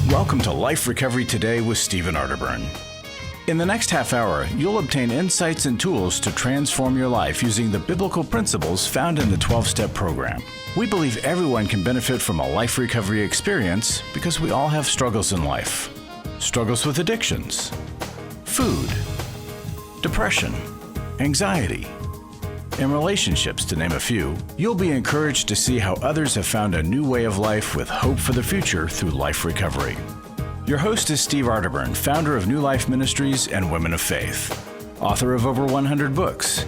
Welcome to Life Recovery Today with Stephen Arterburn. In the next half hour, you'll obtain insights and tools to transform your life using the biblical principles found in the 12-step program. We believe everyone can benefit from a life recovery experience because we all have struggles in life. Struggles with addictions, food, depression, anxiety, and relationships, to name a few. You'll be encouraged to see how others have found a new way of life with hope for the future through life recovery. Your host is Steve Arterburn, founder of New Life Ministries and Women of Faith, author of over 100 books,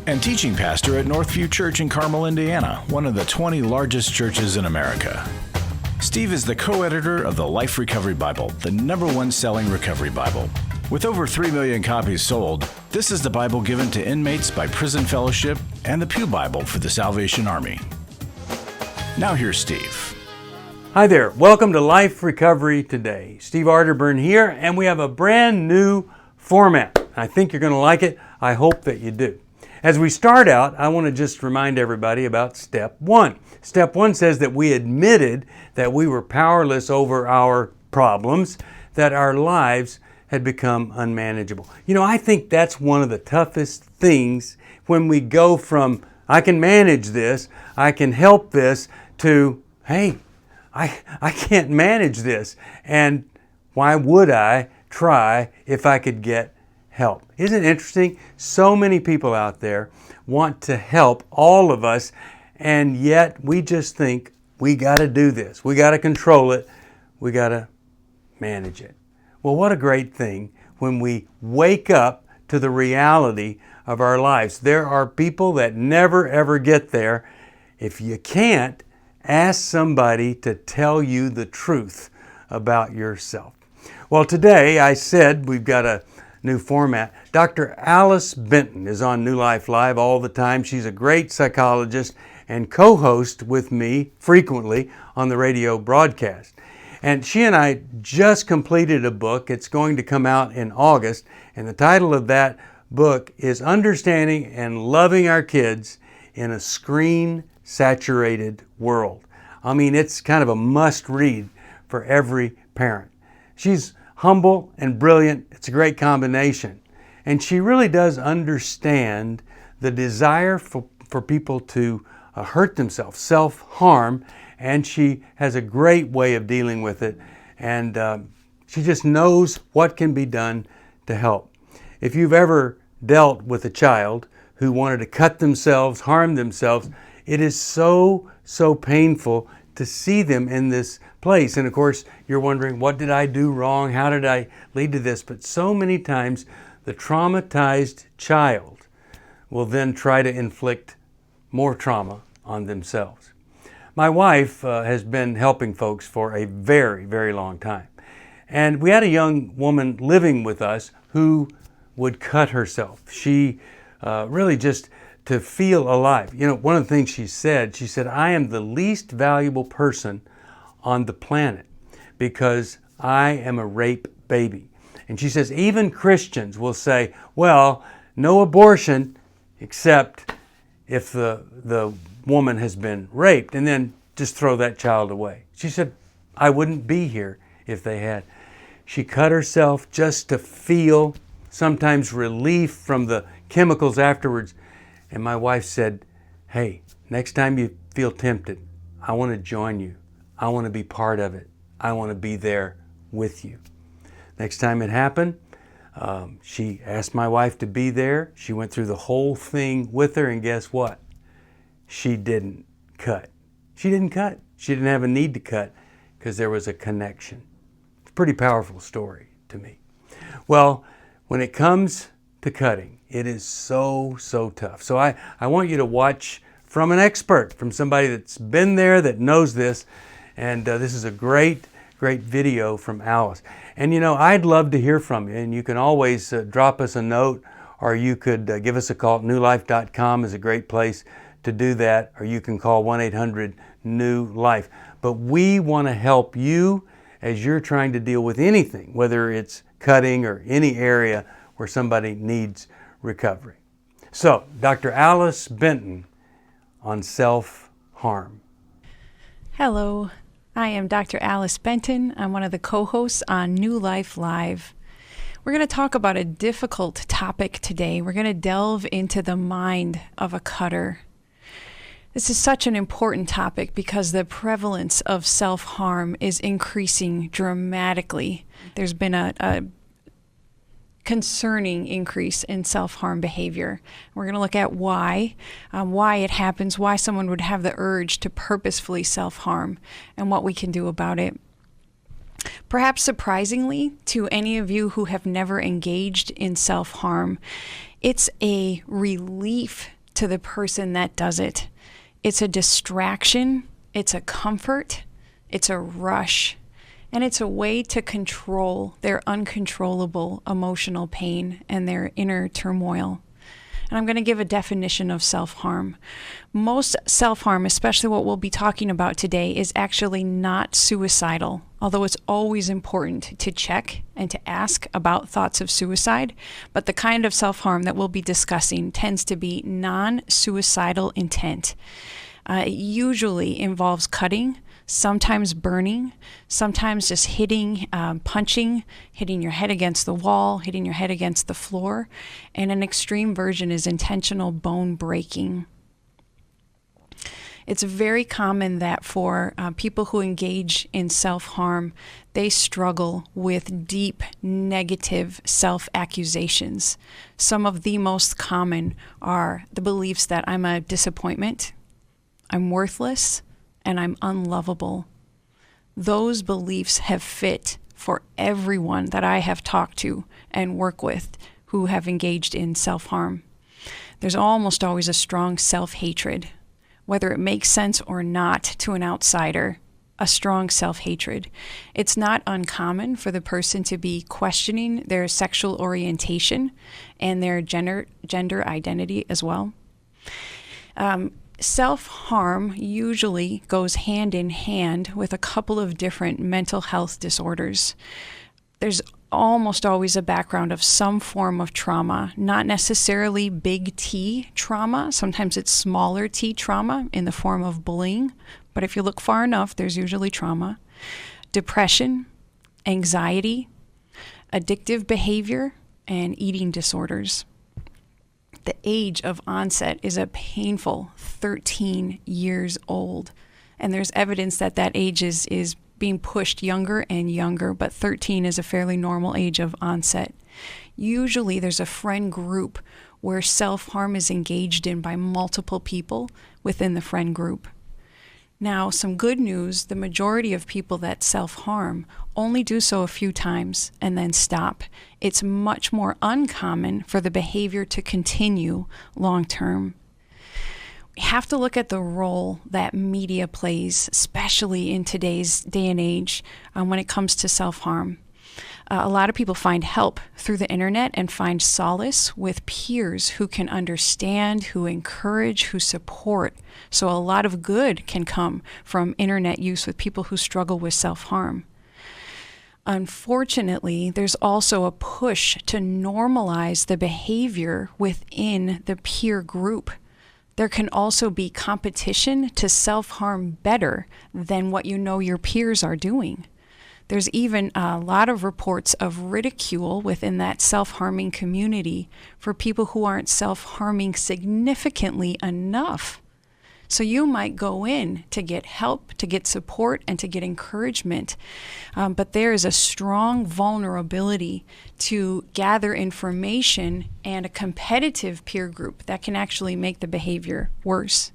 and teaching pastor at Northview Church in Carmel, Indiana, one of the 20 largest churches in America. Steve is the co-editor of the Life Recovery Bible, the #1 selling recovery Bible. With over 3 million copies sold, this is the Bible given to inmates by Prison Fellowship and the Pew Bible for the Salvation Army. Now here's Steve. Hi there. Welcome to Life Recovery Today. Steve Arterburn here, and we have a brand new format. I think you're going to like it. I hope that you do. As we start out, I want to just remind everybody about Step 1. Step 1 says that we admitted that we were powerless over our problems, that our lives had become unmanageable. You know, I think that's one of the toughest things when we go from, I can manage this, I can help this, to, hey, I can't manage this. And why would I try if I could get help? Isn't it interesting? So many people out there want to help all of us, and yet we just think we got to do this. We got to control it. We got to manage it. Well, what a great thing when we wake up to the reality of our lives. There are people that never ever get there. If you can't, ask somebody to tell you the truth about yourself. Well, today I said we've got a new format. Dr. Alice Benton is on New Life Live all the time. She's a great psychologist and co-host with me frequently on the radio broadcast. And she and I just completed a book. It's going to come out in August, and the title of that book is Understanding and Loving Our Kids in a Screen-Saturated World. I mean, it's kind of a must-read for every parent. She's humble and brilliant. It's a great combination. And she really does understand the desire for people to hurt themselves, self-harm, and she has a great way of dealing with it, and she just knows what can be done to help. If you've ever dealt with a child who wanted to cut themselves, harm themselves, it is so painful to see them in this place. And of course, you're wondering, what did I do wrong? How did I lead to this? But so many times, the traumatized child will then try to inflict more trauma on themselves. My wife has been helping folks for a very, very long time. And we had a young woman living with us who would cut herself. She really just to feel alive. You know, one of the things she said, I am the least valuable person on the planet because I am a rape baby. And she says, even Christians will say, well, no abortion except if the woman has been raped, and then just throw that child away. She said, I wouldn't be here if they had. She cut herself just to feel sometimes relief from the chemicals afterwards. And my wife said, hey, next time you feel tempted, I want to join you. I want to be part of it. I want to be there with you. Next time it happened, she asked my wife to be there. She went through the whole thing with her, and guess what? She didn't cut. She didn't cut. She didn't have a need to cut because there was a connection. It's a pretty powerful story to me. Well, when it comes to cutting, it is so tough. So I want you to watch from an expert, from somebody that's been there, that knows this. And this is a great video from Alice. And you know, I'd love to hear from you. And you can always drop us a note, or you could give us a call. newlife.com is a great place to do that, or you can call 1-800-NEW-LIFE. But we want to help you as you're trying to deal with anything, whether it's cutting or any area where somebody needs recovery. So, Dr. Alice Benton on self-harm. Hello. I am Dr. Alice Benton. I'm one of the co-hosts on New Life Live. We're going to talk about a difficult topic today. We're going to delve into the mind of a cutter. This is such an important topic because the prevalence of self-harm is increasing dramatically. There's been a concerning increase in self-harm behavior. We're going to look at why it happens, why someone would have the urge to purposefully self-harm, and what we can do about it. Perhaps surprisingly to any of you who have never engaged in self-harm, it's a relief to the person that does it. It's a distraction, it's a comfort, it's a rush, and it's a way to control their uncontrollable emotional pain and their inner turmoil. And I'm going to give a definition of self-harm. Most self-harm, especially what we'll be talking about today, is actually not suicidal, although it's always important to check and to ask about thoughts of suicide. But the kind of self-harm that we'll be discussing tends to be non-suicidal intent. It usually involves cutting, sometimes burning, sometimes just hitting, punching, hitting your head against the wall, hitting your head against the floor, and an extreme version is intentional bone breaking. It's very common that for people who engage in self-harm, they struggle with deep negative self-accusations. Some of the most common are the beliefs that I'm a disappointment, I'm worthless, and I'm unlovable. Those beliefs have fit for everyone that I have talked to and work with who have engaged in self-harm. There's almost always a strong self-hatred, whether it makes sense or not to an outsider, a strong self-hatred. It's not uncommon for the person to be questioning their sexual orientation and their gender identity as well. Self-harm usually goes hand in hand with a couple of different mental health disorders. There's almost always a background of some form of trauma, not necessarily big T trauma. Sometimes it's smaller T trauma in the form of bullying, but if you look far enough, there's usually trauma. Depression, anxiety, addictive behavior, and eating disorders. The age of onset is a painful 13 years old. And there's evidence that that age is being pushed younger and younger, but 13 is a fairly normal age of onset. Usually there's a friend group where self-harm is engaged in by multiple people within the friend group. Now, some good news, the majority of people that self-harm only do so a few times and then stop. It's much more uncommon for the behavior to continue long-term. We have to look at the role that media plays, especially in today's day and age when it comes to self-harm. A lot of people find help through the internet and find solace with peers who can understand, who encourage, who support. So a lot of good can come from internet use with people who struggle with self-harm. Unfortunately, there's also a push to normalize the behavior within the peer group. There can also be competition to self-harm better than what you know your peers are doing. There's even a lot of reports of ridicule within that self-harming community for people who aren't self-harming significantly enough. So you might go in to get help, to get support, and to get encouragement. But there is a strong vulnerability to gather information and a competitive peer group that can actually make the behavior worse.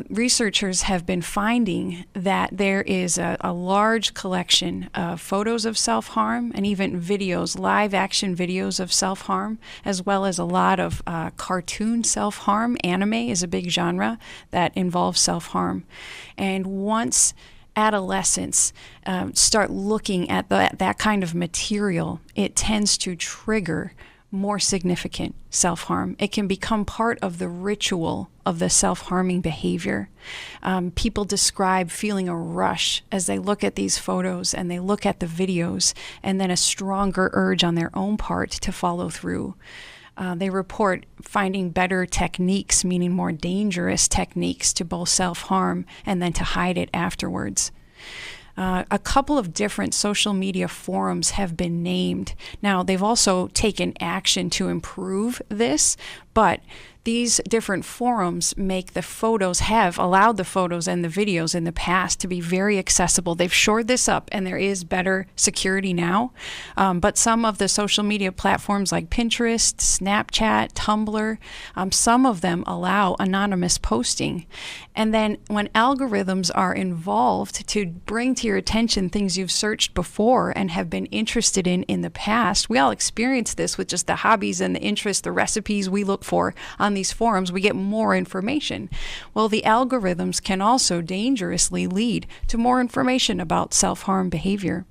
Researchers have been finding that there is a large collection of photos of self-harm and even videos, live action videos of self-harm, as well as a lot of cartoon self-harm. Anime is a big genre that involves self-harm. And once adolescents start looking at that kind of material, it tends to trigger more significant self-harm. It can become part of the ritual of the self-harming behavior. People describe feeling a rush as they look at these photos and they look at the videos, and then a stronger urge on their own part to follow through. They report finding better techniques, meaning more dangerous techniques, to both self-harm and then to hide it afterwards. A couple of different social media forums have been named. Now, they've also taken action to improve this, but these different forums have allowed the photos and the videos in the past to be very accessible. They've shored this up, and there is better security now. But some of the social media platforms like Pinterest, Snapchat, Tumblr, some of them allow anonymous posting. And then when algorithms are involved to bring to your attention things you've searched before and have been interested in the past, we all experience this with just the hobbies and the interests, the recipes we look for on these forums. We get more information. Well, the algorithms can also dangerously lead to more information about self-harm behavior.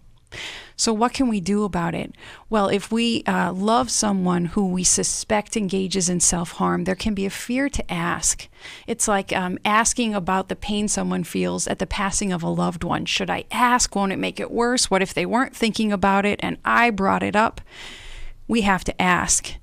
So what can we do about it? Well, if we love someone who we suspect engages in self-harm, there can be a fear to ask. It's like asking about the pain someone feels at the passing of a loved one. Should I ask? Won't it make it worse? What if they weren't thinking about it and I brought it up? We have to ask.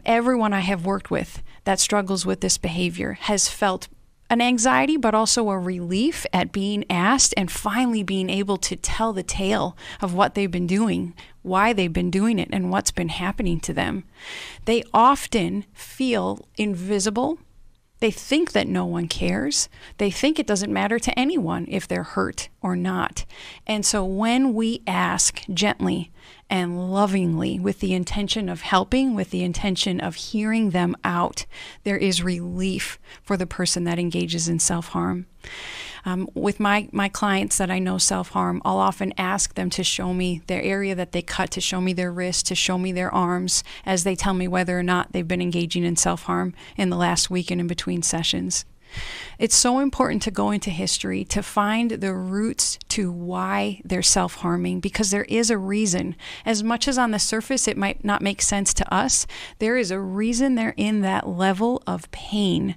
Everyone I have worked with that struggles with this behavior has felt an anxiety, but also a relief at being asked and finally being able to tell the tale of what they've been doing, why they've been doing it, and what's been happening to them. They often feel invisible. They think that no one cares. They think it doesn't matter to anyone if they're hurt or not. And so when we ask gently and lovingly with the intention of helping, with the intention of hearing them out, there is relief for the person that engages in self-harm. With my clients that I know self-harm, I'll often ask them to show me their area that they cut, to show me their wrist, to show me their arms, as they tell me whether or not they've been engaging in self-harm in the last week and in between sessions. It's so important to go into history to find the roots to why they're self-harming, because there is a reason. As much as on the surface it might not make sense to us, there is a reason they're in that level of pain.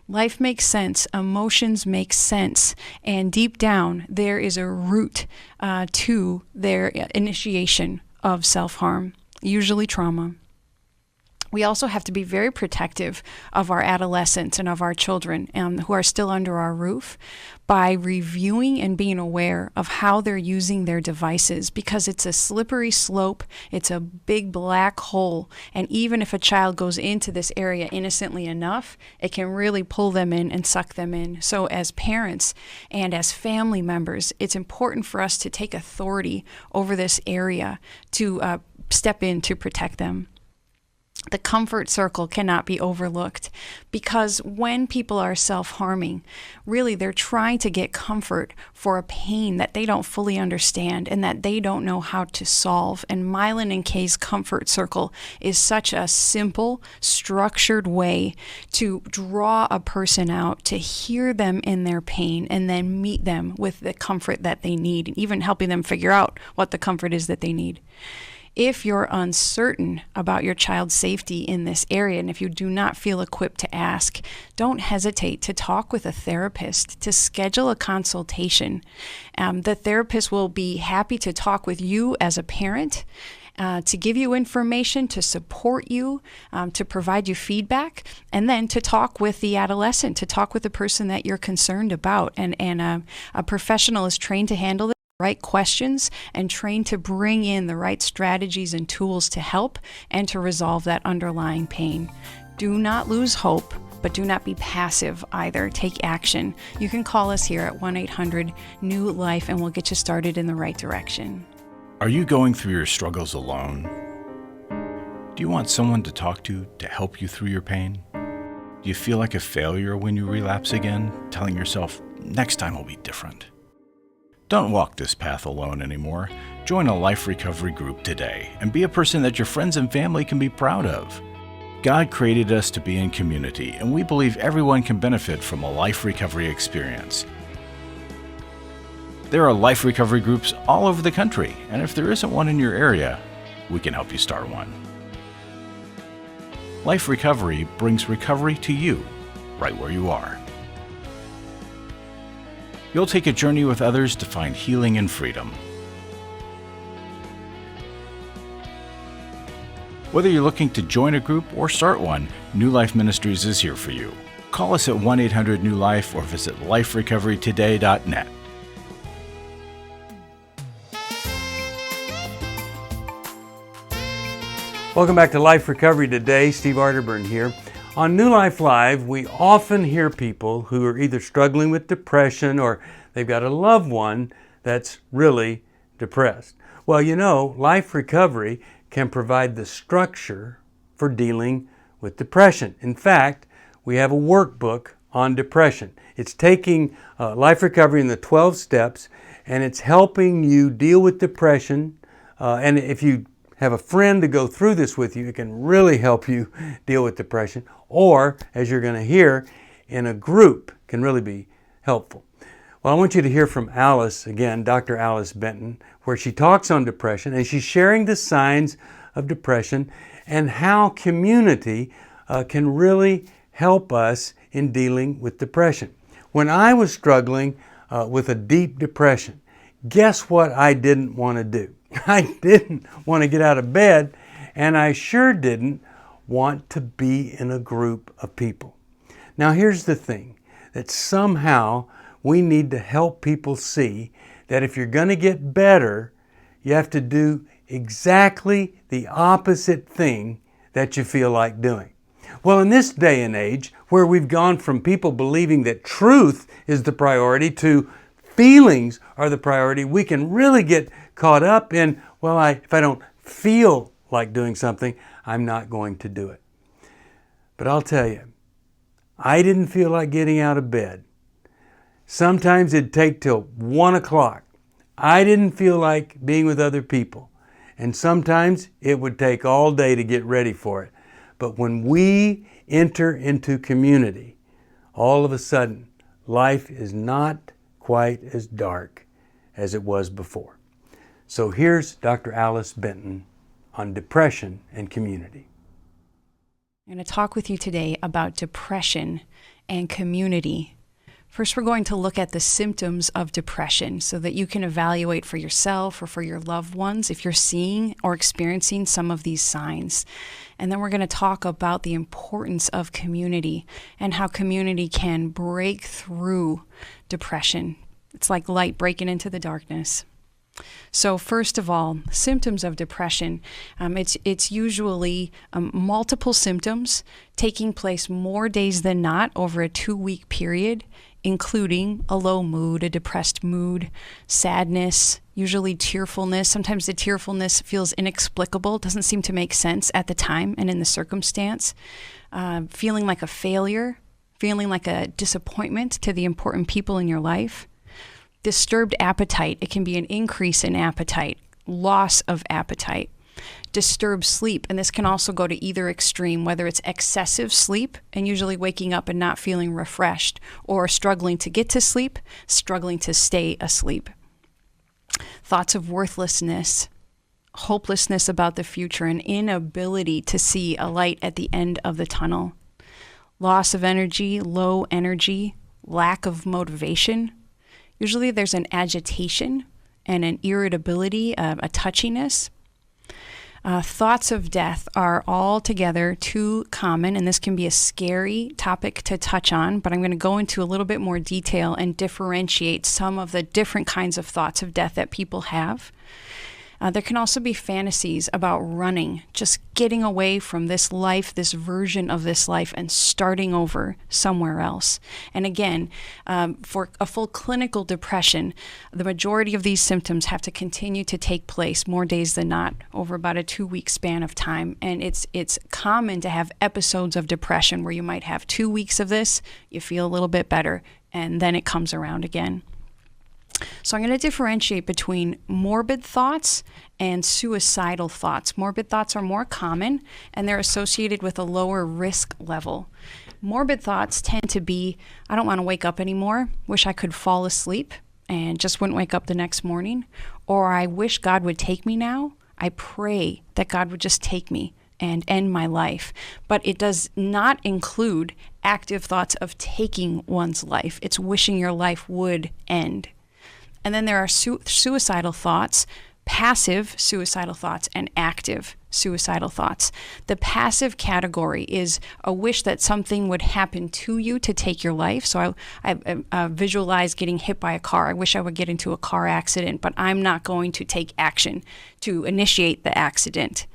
Life makes sense, emotions make sense, and deep down there is a root to their initiation of self-harm, usually trauma. We also have to be very protective of our adolescents and of our children who are still under our roof by reviewing and being aware of how they're using their devices, because it's a slippery slope, it's a big black hole, and even if a child goes into this area innocently enough, it can really pull them in and suck them in. So as parents and as family members, it's important for us to take authority over this area, to step in to protect them. The comfort circle cannot be overlooked, because when people are self-harming, really they're trying to get comfort for a pain that they don't fully understand and that they don't know how to solve. And Mylan and Kay's comfort circle is such a simple, structured way to draw a person out, to hear them in their pain, and then meet them with the comfort that they need, and even helping them figure out what the comfort is that they need. If you're uncertain about your child's safety in this area, and if you do not feel equipped to ask, don't hesitate to talk with a therapist, to schedule a consultation. The therapist will be happy to talk with you as a parent, to give you information, to support you, to provide you feedback, and then to talk with the adolescent, to talk with the person that you're concerned about. And a professional is trained to handle this. Right questions and trained to bring in the right strategies and tools to help and to resolve that underlying pain. Do not lose hope, but do not be passive either. Take action. You can call us here at 1-800-NEW-LIFE and we'll get you started in the right direction. Are you going through your struggles alone? Do you want someone to talk to help you through your pain? Do you feel like a failure when you relapse again, telling yourself, next time will be different? Don't walk this path alone anymore. Join a life recovery group today and be a person that your friends and family can be proud of. God created us to be in community, and we believe everyone can benefit from a life recovery experience. There are life recovery groups all over the country, and if there isn't one in your area, we can help you start one. Life Recovery brings recovery to you, right where you are. You'll take a journey with others to find healing and freedom. Whether you're looking to join a group or start one, New Life Ministries is here for you. Call us at 1-800-NEW-LIFE or visit liferecoverytoday.net. Welcome back to Life Recovery Today. Steve Arterburn here. On New Life Live, we often hear people who are either struggling with depression or they've got a loved one that's really depressed. Well, you know, Life Recovery can provide the structure for dealing with depression. In fact, we have a workbook on depression. It's taking Life Recovery in the 12 steps, and it's helping you deal with depression. And if you have a friend to go through this with you, it can really help you deal with depression. Or, as you're going to hear, in a group can really be helpful. Well, I want you to hear from Alice again, Dr. Alice Benton, where she talks on depression, and she's sharing the signs of depression and how community can really help us in dealing with depression. When I was struggling with a deep depression, guess what I didn't want to do? I didn't want to get out of bed, and I sure didn't want to be in a group of people. Now, here's the thing, that somehow we need to help people see that if you're going to get better, you have to do exactly the opposite thing that you feel like doing. Well, in this day and age, where we've gone from people believing that truth is the priority to feelings are the priority, we can really get caught up in, well, if I don't feel like doing something, I'm not going to do it. But I'll tell you, I didn't feel like getting out of bed. Sometimes it'd take till 1 o'clock. I didn't feel like being with other people. And sometimes it would take all day to get ready for it. But when we enter into community, all of a sudden, life is not quite as dark as it was before. So here's Dr. Alice Benton on depression and community. I'm going to talk with you today about depression and community. First, we're going to look at the symptoms of depression so that you can evaluate for yourself or for your loved ones if you're seeing or experiencing some of these signs. And then we're going to talk about the importance of community and how community can break through depression. It's like light breaking into the darkness. So first of all, symptoms of depression. It's usually multiple symptoms taking place more days than not over a 2-week period, including a low mood, a depressed mood, sadness, usually tearfulness. Sometimes the tearfulness feels inexplicable, doesn't seem to make sense at the time and in the circumstance. Feeling like a failure, feeling like a disappointment to the important people in your life. Disturbed appetite. It can be an increase in appetite, loss of appetite. Disturbed sleep, and this can also go to either extreme, whether it's excessive sleep and usually waking up and not feeling refreshed, or struggling to get to sleep, struggling to stay asleep. Thoughts of worthlessness, hopelessness about the future, an inability to see a light at the end of the tunnel. Loss of energy, low energy, lack of motivation. Usually there's an agitation and an irritability, a touchiness. Thoughts of death are altogether too common, and this can be a scary topic to touch on, but I'm going to go into a little bit more detail and differentiate some of the different kinds of thoughts of death that people have. There can also be fantasies about running, just getting away from this life, this version of this life, and starting over somewhere else. And again, for a full clinical depression, the majority of these symptoms have to continue to take place more days than not over about a 2-week span of time. And it's common to have episodes of depression where you might have 2 weeks of this, you feel a little bit better, and then it comes around again. So I'm going to differentiate between morbid thoughts and suicidal thoughts. Morbid thoughts are more common, and they're associated with a lower risk level. Morbid thoughts tend to be, I don't want to wake up anymore, wish I could fall asleep and just wouldn't wake up the next morning, or I wish God would take me now. I pray that God would just take me and end my life. But it does not include active thoughts of taking one's life. It's wishing your life would end. And then there are suicidal thoughts, passive suicidal thoughts, and active suicidal thoughts. The passive category is a wish that something would happen to you to take your life. So I visualize getting hit by a car. I wish I would get into a car accident, but I'm not going to take action to initiate the accident.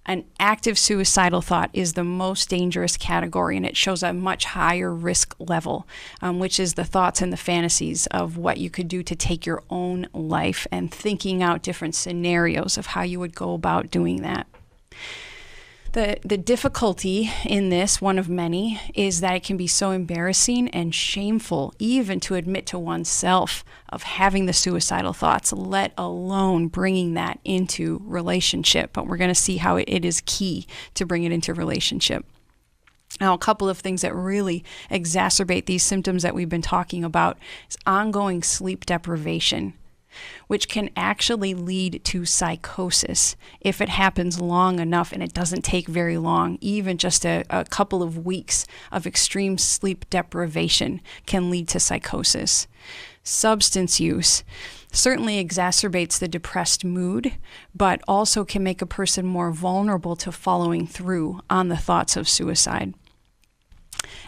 An active suicidal thought is the most dangerous category, and it shows a much higher risk level, which is the thoughts and the fantasies of what you could do to take your own life and thinking out different scenarios of how you would go about doing that. The difficulty in this, one of many, is that it can be so embarrassing and shameful even to admit to oneself of having the suicidal thoughts, let alone bringing that into relationship. But we're going to see how it is key to bring it into relationship. Now, a couple of things that really exacerbate these symptoms that we've been talking about is ongoing sleep deprivation, which can actually lead to psychosis if it happens long enough, and it doesn't take very long. Even just a couple of weeks of extreme sleep deprivation can lead to psychosis. Substance use certainly exacerbates the depressed mood, but also can make a person more vulnerable to following through on the thoughts of suicide.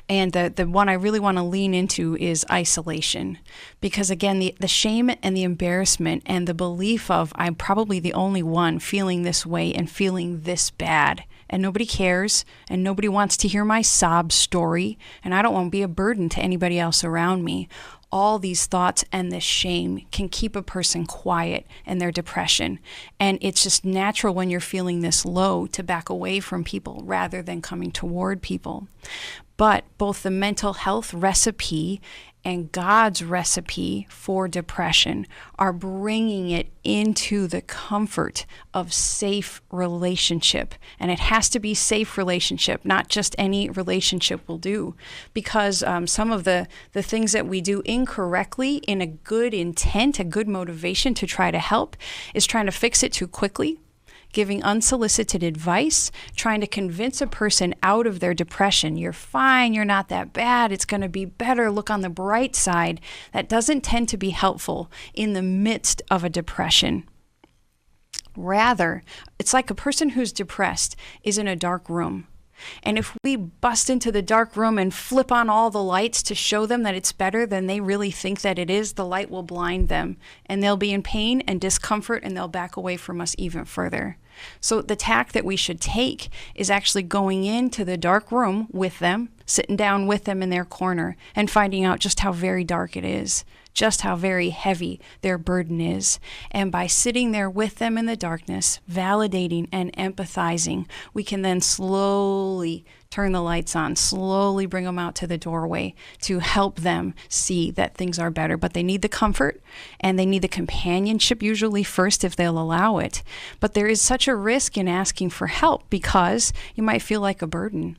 And the one I really want to lean into is isolation, because again, the shame and the embarrassment and the belief of I'm probably the only one feeling this way and feeling this bad, and nobody cares, and nobody wants to hear my sob story, and I don't want to be a burden to anybody else around me. All these thoughts and this shame can keep a person quiet in their depression. And it's just natural when you're feeling this low to back away from people rather than coming toward people. But both the mental health recipe and God's recipe for depression are bringing it into the comfort of safe relationship. And it has to be safe relationship, not just any relationship will do. Because some of the things that we do incorrectly in a good intent, a good motivation to try to help, is trying to fix it too quickly, giving unsolicited advice, trying to convince a person out of their depression. You're fine, you're not that bad, it's going to be better, look on the bright side. That doesn't tend to be helpful in the midst of a depression. Rather, it's like a person who's depressed is in a dark room. And if we bust into the dark room and flip on all the lights to show them that it's better than they really think that it is, the light will blind them, and they'll be in pain and discomfort, and they'll back away from us even further. So the tack that we should take is actually going into the dark room with them, sitting down with them in their corner, and finding out just how very dark it is, just how very heavy their burden is. And by sitting there with them in the darkness, validating and empathizing, we can then slowly turn the lights on, slowly bring them out to the doorway to help them see that things are better. But they need the comfort and they need the companionship usually first if they'll allow it. But there is such a risk in asking for help because you might feel like a burden.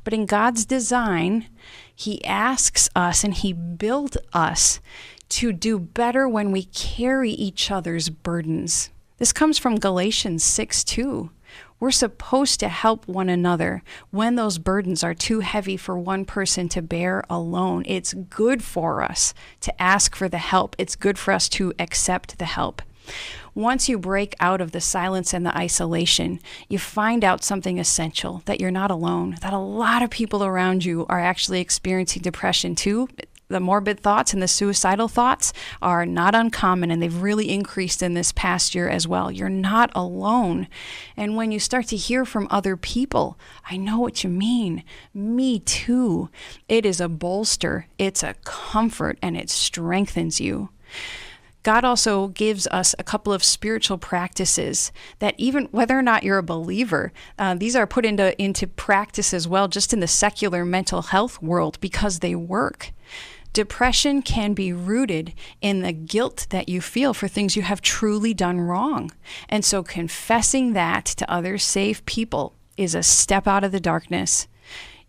But in God's design, He asks us and He built us to do better when we carry each other's burdens. This comes from Galatians 6:2. We're supposed to help one another when those burdens are too heavy for one person to bear alone. It's good for us to ask for the help. It's good for us to accept the help. Once you break out of the silence and the isolation, you find out something essential, that you're not alone, that a lot of people around you are actually experiencing depression too. The morbid thoughts and the suicidal thoughts are not uncommon, and they've really increased in this past year as well. You're not alone. And when you start to hear from other people, I know what you mean. Me too. It is a bolster, it's a comfort, and it strengthens you. God also gives us a couple of spiritual practices that even whether or not you're a believer, these are put into practice as well, just in the secular mental health world, because they work. Depression can be rooted in the guilt that you feel for things you have truly done wrong. And so confessing that to other safe people is a step out of the darkness.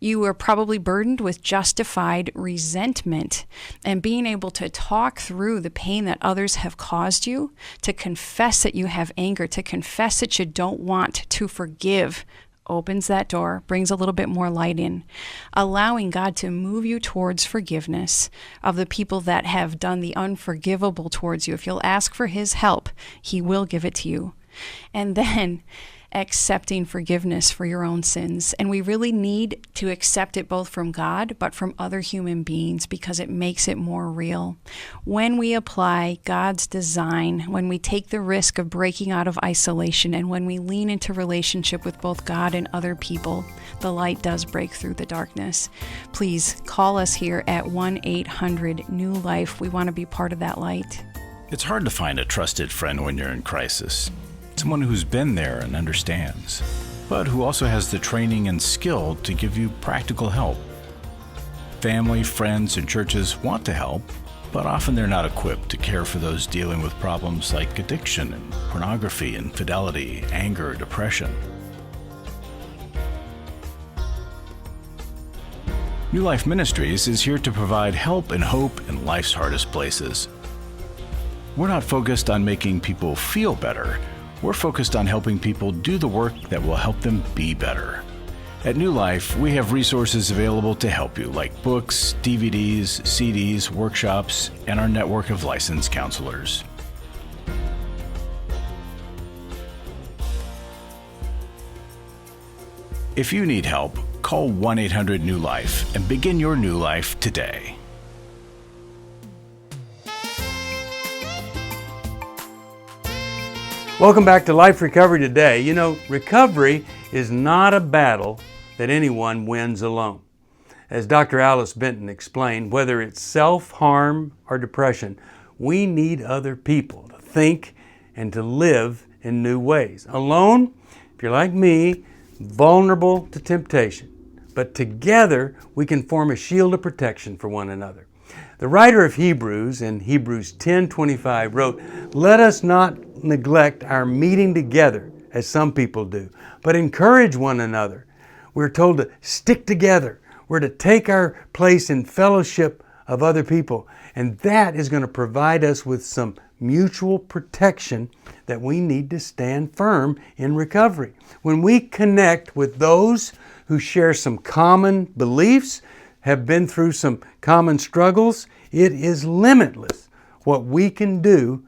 You are probably burdened with justified resentment, and being able to talk through the pain that others have caused you, to confess that you have anger, to confess that you don't want to forgive, opens that door, brings a little bit more light in, allowing God to move you towards forgiveness of the people that have done the unforgivable towards you. If you'll ask for His help, He will give it to you. And then accepting forgiveness for your own sins. And we really need to accept it both from God, but from other human beings, because it makes it more real. When we apply God's design, when we take the risk of breaking out of isolation, and when we lean into relationship with both God and other people, the light does break through the darkness. Please call us here at 1-800-NEW-LIFE. We want to be part of that light. It's hard to find a trusted friend when you're in crisis. Someone who's been there and understands, but who also has the training and skill to give you practical help. Family, friends, and churches want to help, but often they're not equipped to care for those dealing with problems like addiction and pornography, infidelity, anger, depression. New Life Ministries is here to provide help and hope in life's hardest places. We're not focused on making people feel better. We're focused on helping people do the work that will help them be better. At New Life, we have resources available to help you, like books, DVDs, CDs, workshops, and our network of licensed counselors. If you need help, call 1-800-NEW-LIFE and begin your new life today. Welcome back to Life Recovery Today. You know, recovery is not a battle that anyone wins alone. As Dr. Alice Benton explained, whether it's self-harm or depression, we need other people to think and to live in new ways. Alone, if you're like me, vulnerable to temptation. But together, we can form a shield of protection for one another. The writer of Hebrews in Hebrews 10:25 wrote, "Let us not neglect our meeting together as some people do, but encourage one another." We're told to stick together. We're to take our place in fellowship of other people. And that is going to provide us with some mutual protection that we need to stand firm in recovery. When we connect with those who share some common beliefs, have been through some common struggles, it is limitless what we can do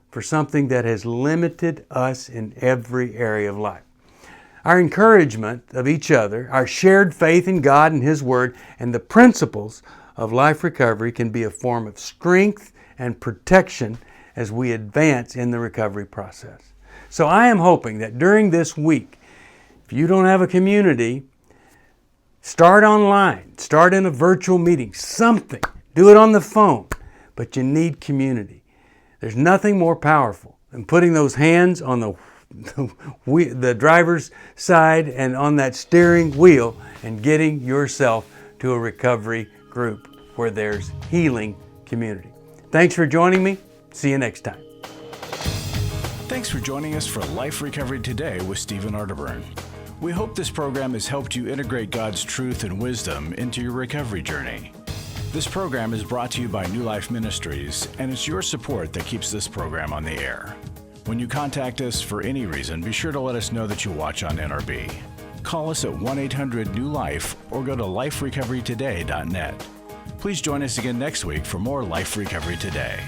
for something that has limited us in every area of life. Our encouragement of each other, our shared faith in God and His Word, and the principles of life recovery can be a form of strength and protection as we advance in the recovery process. So I am hoping that during this week, if you don't have a community, start online, start in a virtual meeting, something. Do it on the phone, but you need community. There's nothing more powerful than putting those hands on the driver's side and on that steering wheel and getting yourself to a recovery group where there's healing community. Thanks for joining me. See you next time. Thanks for joining us for Life Recovery Today with Stephen Arterburn. We hope this program has helped you integrate God's truth and wisdom into your recovery journey. This program is brought to you by New Life Ministries, and it's your support that keeps this program on the air. When you contact us for any reason, be sure to let us know that you watch on NRB. Call us at 1-800-NEW-LIFE or go to liferecoverytoday.net. Please join us again next week for more Life Recovery Today.